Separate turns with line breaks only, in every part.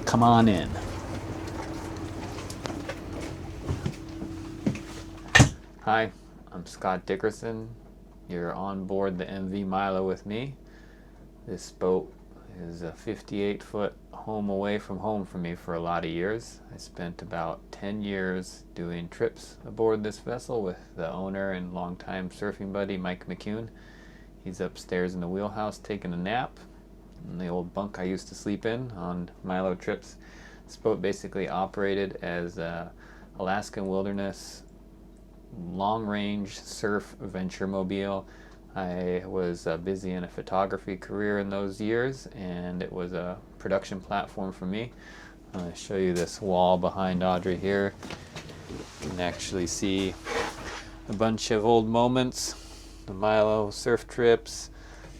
Come on in. Hi, I'm Scott Dickerson. You're on board the MV Milo with me. This boat is a 58-foot home away from home for me for a lot of years. I spent about 10 years doing trips aboard this vessel with the owner and longtime surfing buddy Mike McCune. He's upstairs in the wheelhouse taking a nap in the old bunk I used to sleep in on Milo trips. This boat basically operated as a Alaskan wilderness long-range surf venture mobile. I was busy in a photography career in those years, and it was a production platform for me. I'm going to show you this wall behind Audrey here. You can actually see a bunch of old moments, the Milo surf trips.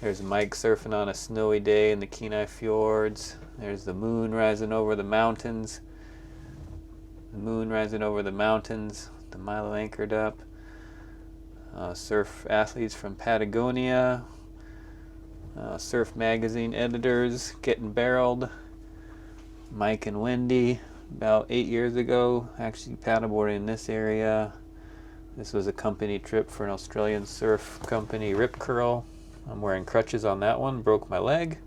There's Mike surfing on a snowy day in the Kenai Fjords. There's the moon rising over the mountains. The moon rising over the mountains. The Milo anchored up. Surf athletes from Patagonia. Surf magazine editors getting barreled. Mike and Wendy about 8 years ago actually paddleboarding in this area. This was a company trip for an Australian surf company, Rip Curl. I'm wearing crutches on that one, broke my leg.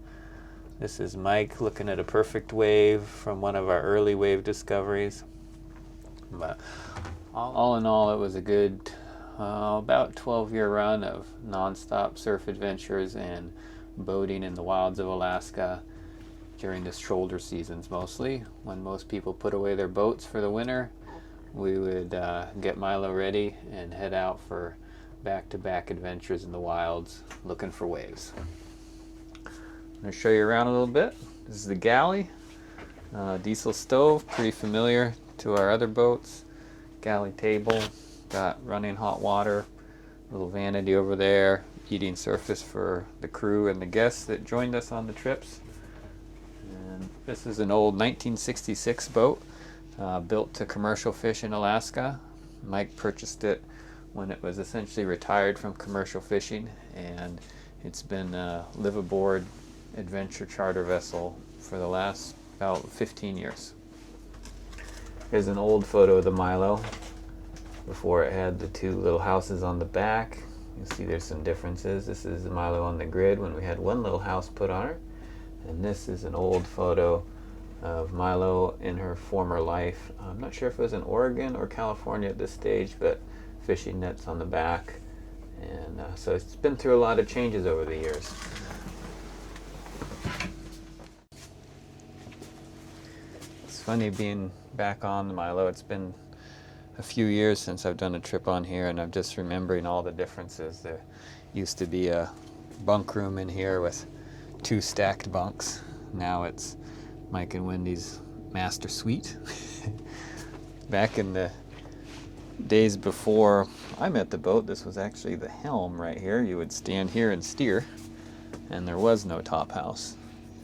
This is Mike looking at a perfect wave from one of our early wave discoveries. But all in all, it was a good about 12-year run of non-stop surf adventures and boating in the wilds of Alaska during the shoulder seasons mostly. When most people put away their boats for the winter, we would get Milo ready and head out for back-to-back adventures in the wilds looking for waves. I'm going to show you around a little bit. This is the galley. Diesel stove, pretty familiar to our other boats. Galley table, got running hot water, little vanity over there, eating surface for the crew and the guests that joined us on the trips. And this is an old 1966 boat built to commercial fish in Alaska. Mike purchased it when it was essentially retired from commercial fishing, and it's been a Liveaboard adventure charter vessel for the last about 15 years. Here's an old photo of the Milo before it had the two little houses on the back. You see there's some differences. This is the Milo on the grid when we had one little house put on her. And this is an old photo of Milo in her former life. I'm not sure if it was in Oregon or California at this stage, but fishing nets on the back. And so it's been through a lot of changes over the years. It's funny being back on the Milo. It's been a few years since I've done a trip on here, and I'm just remembering all the differences. There used to be a bunk room in here with 2 stacked bunks. Now it's Mike and Wendy's master suite. Back in the days before I met the boat, this was actually the helm right here. You would stand here and steer, and there was no top house.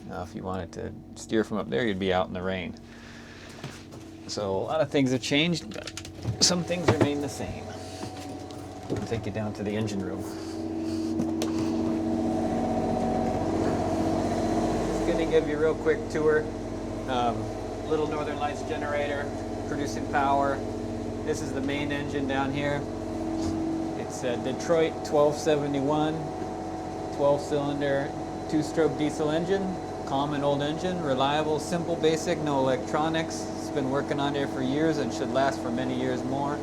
Now, if you wanted to steer from up there, you'd be out in the rain. So a lot of things have changed, but some things remain the same. I'll take you down to the engine room. Just gonna give you a real quick tour. Little Northern Lights generator producing power. This is the main engine down here. It's a Detroit 1271, 12-cylinder, 2-stroke diesel engine. Common old engine, reliable, simple, basic, no electronics. It's been working on here for years and should last for many years more.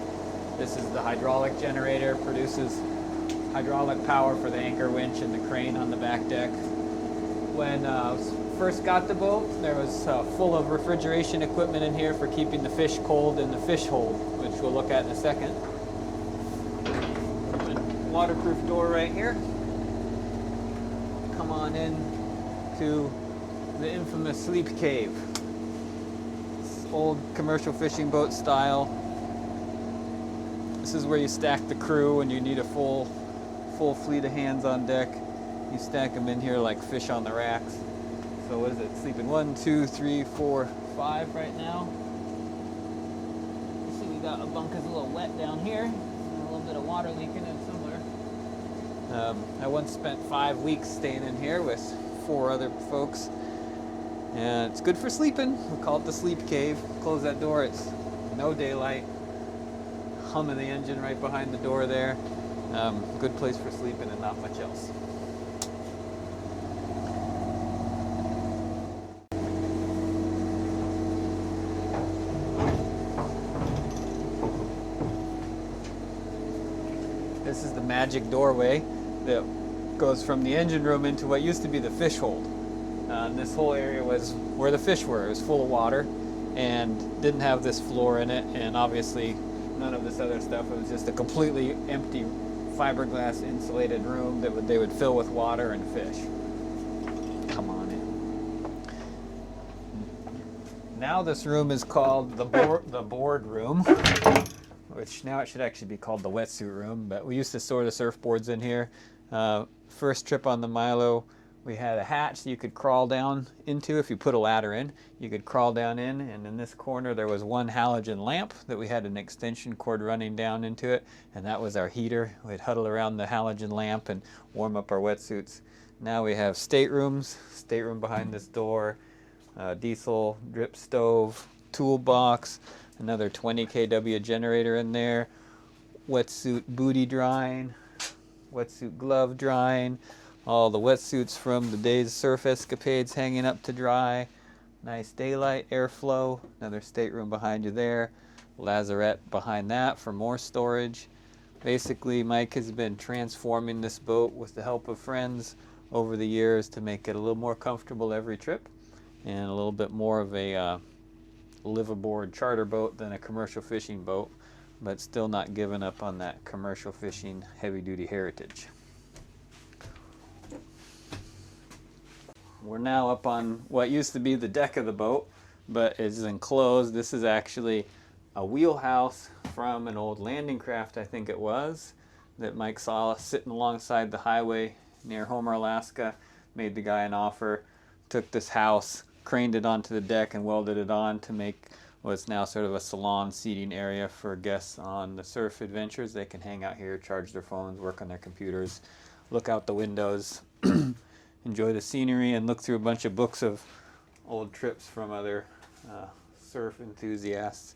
This is the hydraulic generator, produces hydraulic power for the anchor winch and the crane on the back deck. When first got the boat, there was full of refrigeration equipment in here for keeping the fish cold in the fish hold, which we'll look at in a second. Waterproof door right here. Come on in to the infamous sleep cave. It's old commercial fishing boat style. This is where you stack the crew when you need a full fleet of hands on deck. You stack them in here like fish on the racks. So what is it? Sleeping 1, 2, 3, 4, 5 right now. You see we got a bunk that's a little wet down here. A little bit of water leaking in somewhere. I once spent 5 weeks staying in here with 4 other folks. And it's good for sleeping. We call it the sleep cave. Close that door, it's no daylight. Hum of the engine right behind the door there. Good place for sleeping and not much else. This is the magic doorway that goes from the engine room into what used to be the fish hold. This whole area was where the fish were. It was full of water and didn't have this floor in it, and obviously none of this other stuff. It was just a completely empty fiberglass insulated room that they would fill with water and fish. Come on in. Now this room is called the board room, which now it should actually be called the wetsuit room, but we used to store the surfboards in here. First trip on the Milo, we had a hatch you could crawl down into if you put a ladder in. You could crawl down in, and in this corner there was one halogen lamp that we had an extension cord running down into it, and that was our heater. We'd huddle around the halogen lamp and warm up our wetsuits. Now we have staterooms, stateroom behind this door, diesel drip stove, toolbox, another 20 kW generator in there, wetsuit booty drying, wetsuit glove drying, all the wetsuits from the day's surf escapades hanging up to dry. Nice daylight, airflow, another stateroom behind you there, lazarette behind that for more storage. Basically, Mike has been transforming this boat with the help of friends over the years to make it a little more comfortable every trip and a little bit more of a liveaboard charter boat than a commercial fishing boat, but still not giving up on that commercial fishing heavy-duty heritage. We're now up on what used to be the deck of the boat, but is enclosed. This is actually a wheelhouse from an old landing craft, I think it was, that Mike saw sitting alongside the highway near Homer, Alaska. Made the guy an offer, took this house, craned it onto the deck and welded it on to make what's now sort of a salon seating area for guests on the surf adventures. They can hang out here, charge their phones, work on their computers, look out the windows, enjoy the scenery, and look through a bunch of books of old trips from other surf enthusiasts.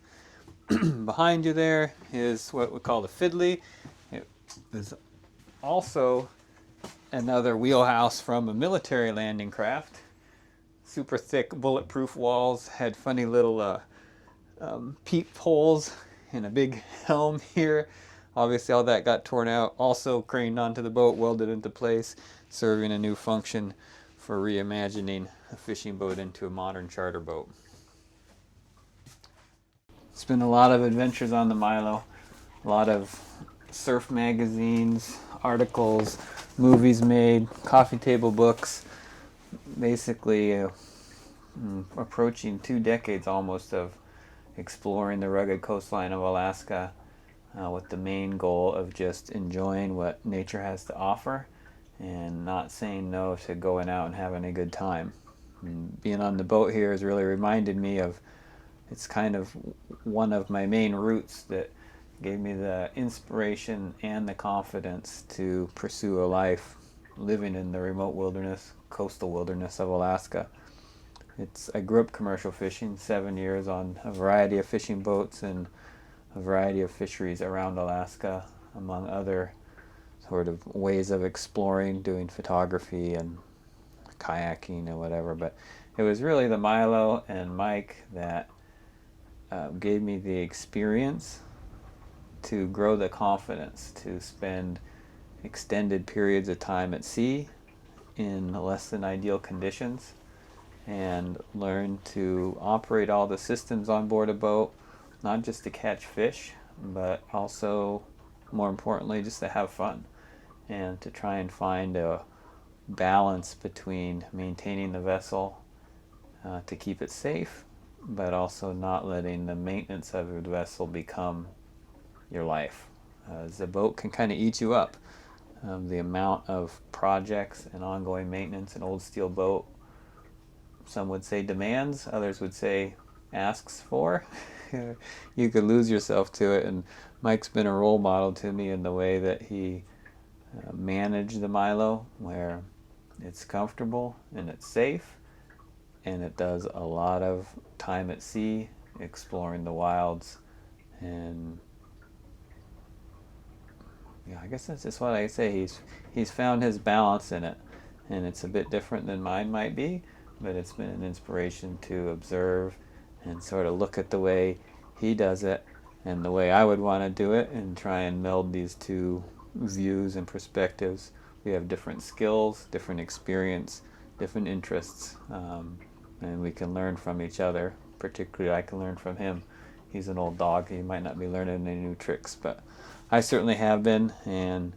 Behind you there is what we call the fiddly. It is also another wheelhouse from a military landing craft. Super thick bulletproof walls, had funny little peep holes and a big helm here. Obviously all that got torn out, also craned onto the boat, welded into place, serving a new function for reimagining a fishing boat into a modern charter boat. It's been a lot of adventures on the Milo, a lot of surf magazines, articles, movies made, coffee table books, basically approaching 2 decades almost of exploring the rugged coastline of Alaska with the main goal of just enjoying what nature has to offer and not saying no to going out and having a good time. And being on the boat here has really reminded me of, it's kind of one of my main roots that gave me the inspiration and the confidence to pursue a life living in the remote wilderness, coastal wilderness of Alaska. I grew up commercial fishing, 7 years on a variety of fishing boats and a variety of fisheries around Alaska, among other sort of ways of exploring, doing photography and kayaking and whatever. But it was really the Milo and Mike that gave me the experience to grow the confidence to spend extended periods of time at sea in less than ideal conditions and learn to operate all the systems on board a boat, not just to catch fish, but also, more importantly, just to have fun and to try and find a balance between maintaining the vessel to keep it safe, but also not letting the maintenance of the vessel become your life. The boat can kind of eat you up. The amount of projects and ongoing maintenance an old steel boat, some would say demands, others would say asks for. You could lose yourself to it, and Mike's been a role model to me in the way that he managed the Milo, where it's comfortable and it's safe and it does a lot of time at sea, exploring the wilds, and yeah, I guess that's just what I say. He's found his balance in it, and it's a bit different than mine might be, but it's been an inspiration to observe and sort of look at the way he does it and the way I would want to do it, and try and meld these two views and perspectives. We have different skills, different experience, different interests, and we can learn from each other. Particularly, I can learn from him. He's an old dog. He might not be learning any new tricks, but I certainly have been. And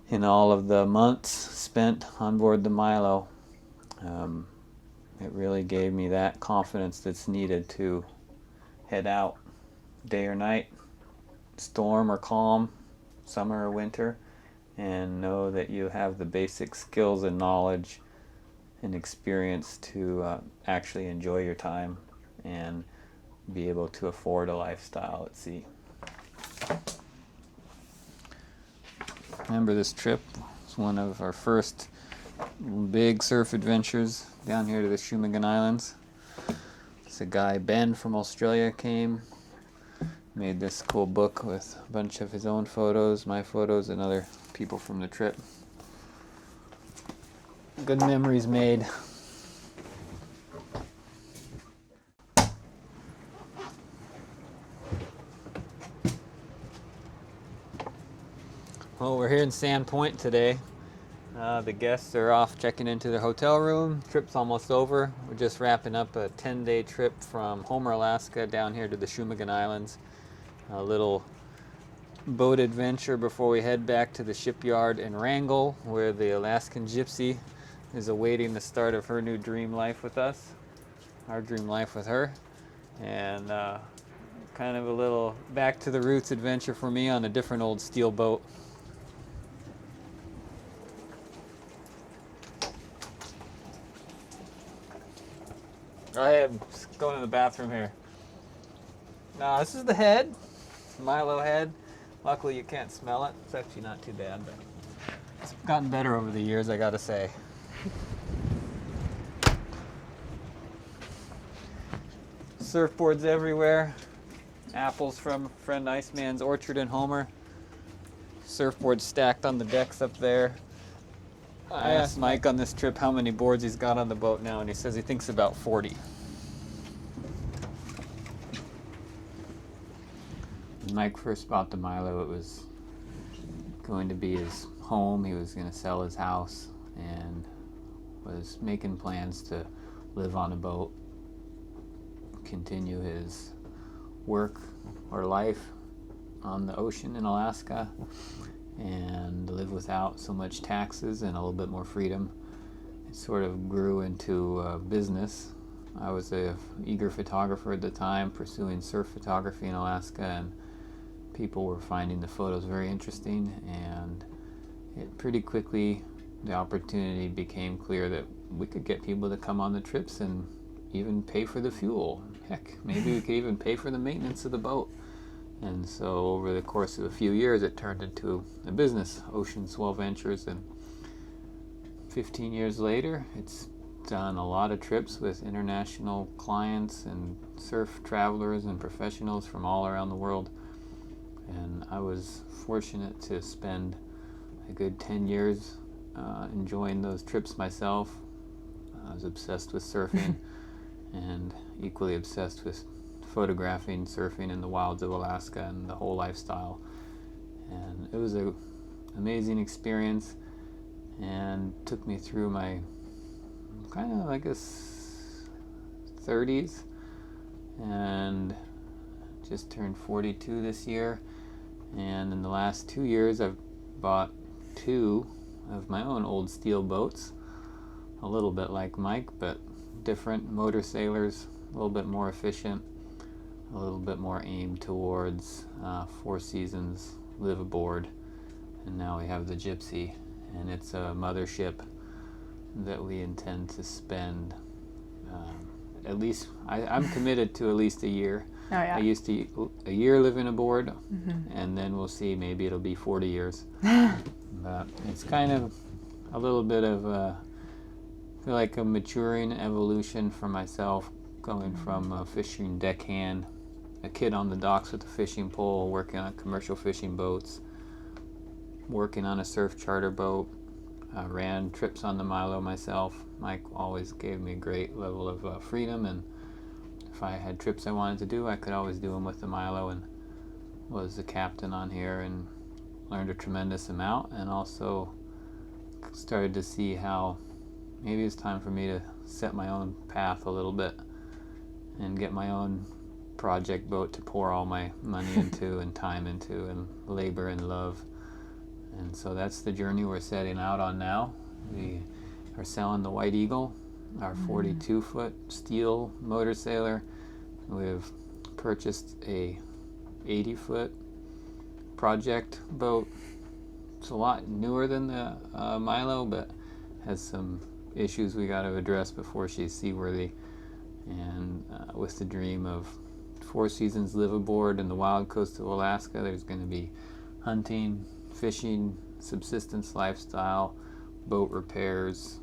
in all of the months spent on board the Milo, it really gave me that confidence that's needed to head out day or night, storm or calm, summer or winter, and know that you have the basic skills and knowledge and experience to actually enjoy your time and be able to afford a lifestyle at sea. Remember this trip? It's one of our first big surf adventures down here to the Shumagan Islands. It's a guy, Ben from Australia, came, made this cool book with a bunch of his own photos, my photos, and other people from the trip. Good memories made. Well, we're here in Sand Point today. The guests are off checking into their hotel room. Trip's almost over. We're just wrapping up a 10-day trip from Homer, Alaska down here to the Shumagan Islands. A little boat adventure before we head back to the shipyard in Wrangell, where the Alaskan Gypsy is awaiting the start of her new dream life with us, our dream life with her. And kind of a little back to the roots adventure for me on a different old steel boat. I am going to the bathroom here. No, this is the head, Milo head. Luckily you can't smell it. It's actually not too bad, but it's gotten better over the years, I gotta say. Surfboards everywhere. Apples from friend Iceman's orchard in Homer. Surfboards stacked on the decks up there. I asked Mike on this trip how many boards he's got on the boat now, and he says he thinks about 40. When Mike first bought the Milo, it was going to be his home. He was going to sell his house and was making plans to live on a boat, continue his work or life on the ocean in Alaska, and live without so much taxes and a little bit more freedom. It sort of grew into a business. I was an eager photographer at the time, pursuing surf photography in Alaska, and people were finding the photos very interesting, and it pretty quickly, the opportunity became clear that we could get people to come on the trips and even pay for the fuel. Heck, maybe we could even pay for the maintenance of the boat. And so over the course of a few years, it turned into a business, Ocean Swell Ventures, and 15 years later, it's done a lot of trips with international clients and surf travelers and professionals from all around the world. And I was fortunate to spend a good 10 years enjoying those trips myself. I was obsessed with surfing and equally obsessed with photographing, surfing in the wilds of Alaska and the whole lifestyle. And it was an amazing experience and took me through my kind of, I guess, 30s, and just turned 42 this year. And in the last 2 years, I've bought 2 of my own old steel boats, a little bit like Mike, but different, motor sailors, a little bit more efficient, a little bit more aimed towards 4 seasons, Liveaboard, and now we have the Gypsy, and it's a mothership that we intend to spend at least, I'm committed to at least a year.
Oh, yeah.
I used to a year living aboard, and then we'll see, maybe it'll be 40 years. But it's kind of a little bit of feel like a maturing evolution for myself, going from a fishing deckhand, a kid on the docks with a fishing pole, working on commercial fishing boats, working on a surf charter boat. I ran trips on the Milo myself. Mike always gave me a great level of freedom, and if I had trips I wanted to do, I could always do them with the Milo, and was the captain on here and learned a tremendous amount, and also started to see how maybe it's time for me to set my own path a little bit and get my own project boat to pour all my money into and time into and labor and love. And so that's the journey we're setting out on now. We are selling the White Eagle, our 42-foot steel motor sailor. We've purchased a 80-foot project boat. It's a lot newer than the Milo, but has some issues we got to address before she's seaworthy. And with the dream of 4 seasons liveaboard in the wild coast of Alaska, there's going to be hunting, fishing, subsistence lifestyle, boat repairs,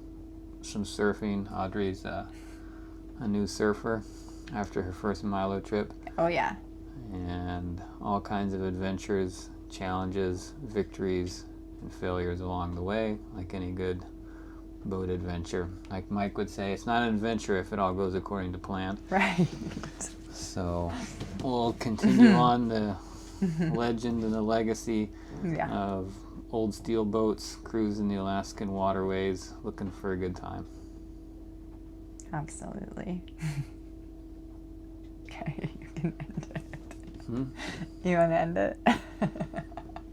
some surfing. Audrey's a new surfer after her first Milo trip.
Oh yeah.
And all kinds of adventures, challenges, victories, and failures along the way, like any good boat adventure. Like Mike would say, it's not an adventure if it all goes according to plan.
Right.
So we'll continue on the legend and the legacy of old steel boats cruising the Alaskan waterways, looking for a good time.
Absolutely. Okay, you can end it.
Hmm?
You want to end it?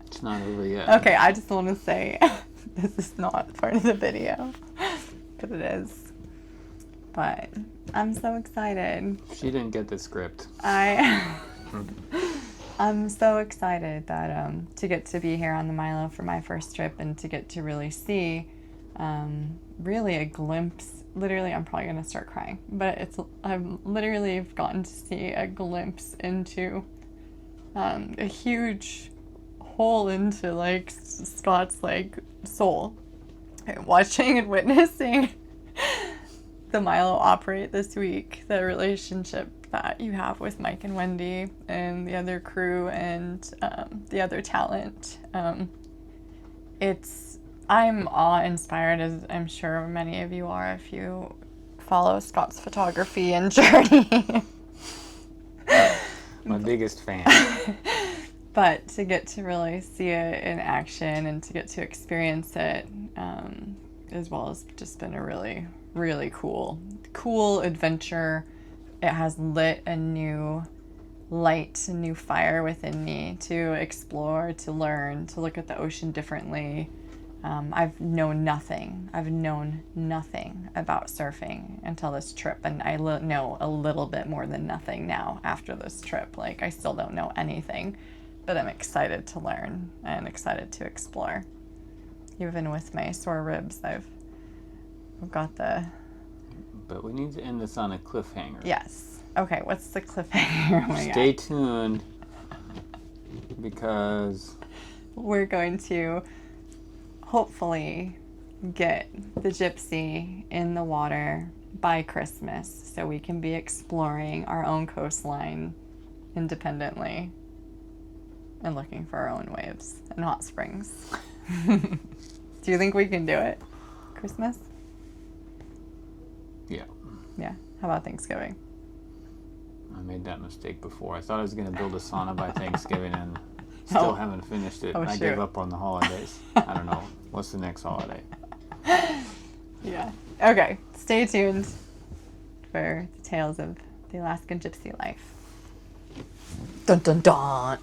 It's not over yet.
Okay, I just want to say this is not part of the video, but it is. But I'm so excited.
She didn't get the script.
I'm so excited that to get to be here on the Milo for my first trip and to get to really see really a glimpse. Literally, I'm probably gonna start crying, but I've literally gotten to see a glimpse into a huge hole into like Scott's like soul. Watching and witnessing the Milo operate this week, the relationship that you have with Mike and Wendy and the other crew and the other talent. I'm awe-inspired, as I'm sure many of you are if you follow Scott's photography and journey.
My biggest fan.
But to get to really see it in action and to get to experience it, as well as just been a really, really cool adventure. It has lit a new light, a new fire within me to explore, to learn, to look at the ocean differently. I've known nothing about surfing until this trip, and I know a little bit more than nothing now after this trip. Like, I still don't know anything, but I'm excited to learn and excited to explore. Even with my sore ribs, I've got the...
But we need to end this on a cliffhanger.
Yes. Okay, what's the cliffhanger? Oh my
Stay
God.
tuned, because
we're going to hopefully get the Gypsy in the water by Christmas so we can be exploring our own coastline independently and looking for our own waves and hot springs. Do you think we can do it? Christmas?
Yeah.
Yeah. How about Thanksgiving?
I made that mistake before. I thought I was going to build a sauna by Thanksgiving and still haven't finished it. I gave up on the holidays. I don't know. What's the next holiday?
Yeah. Okay. Stay tuned for the tales of the Alaskan Gypsy Life. Dun dun dun!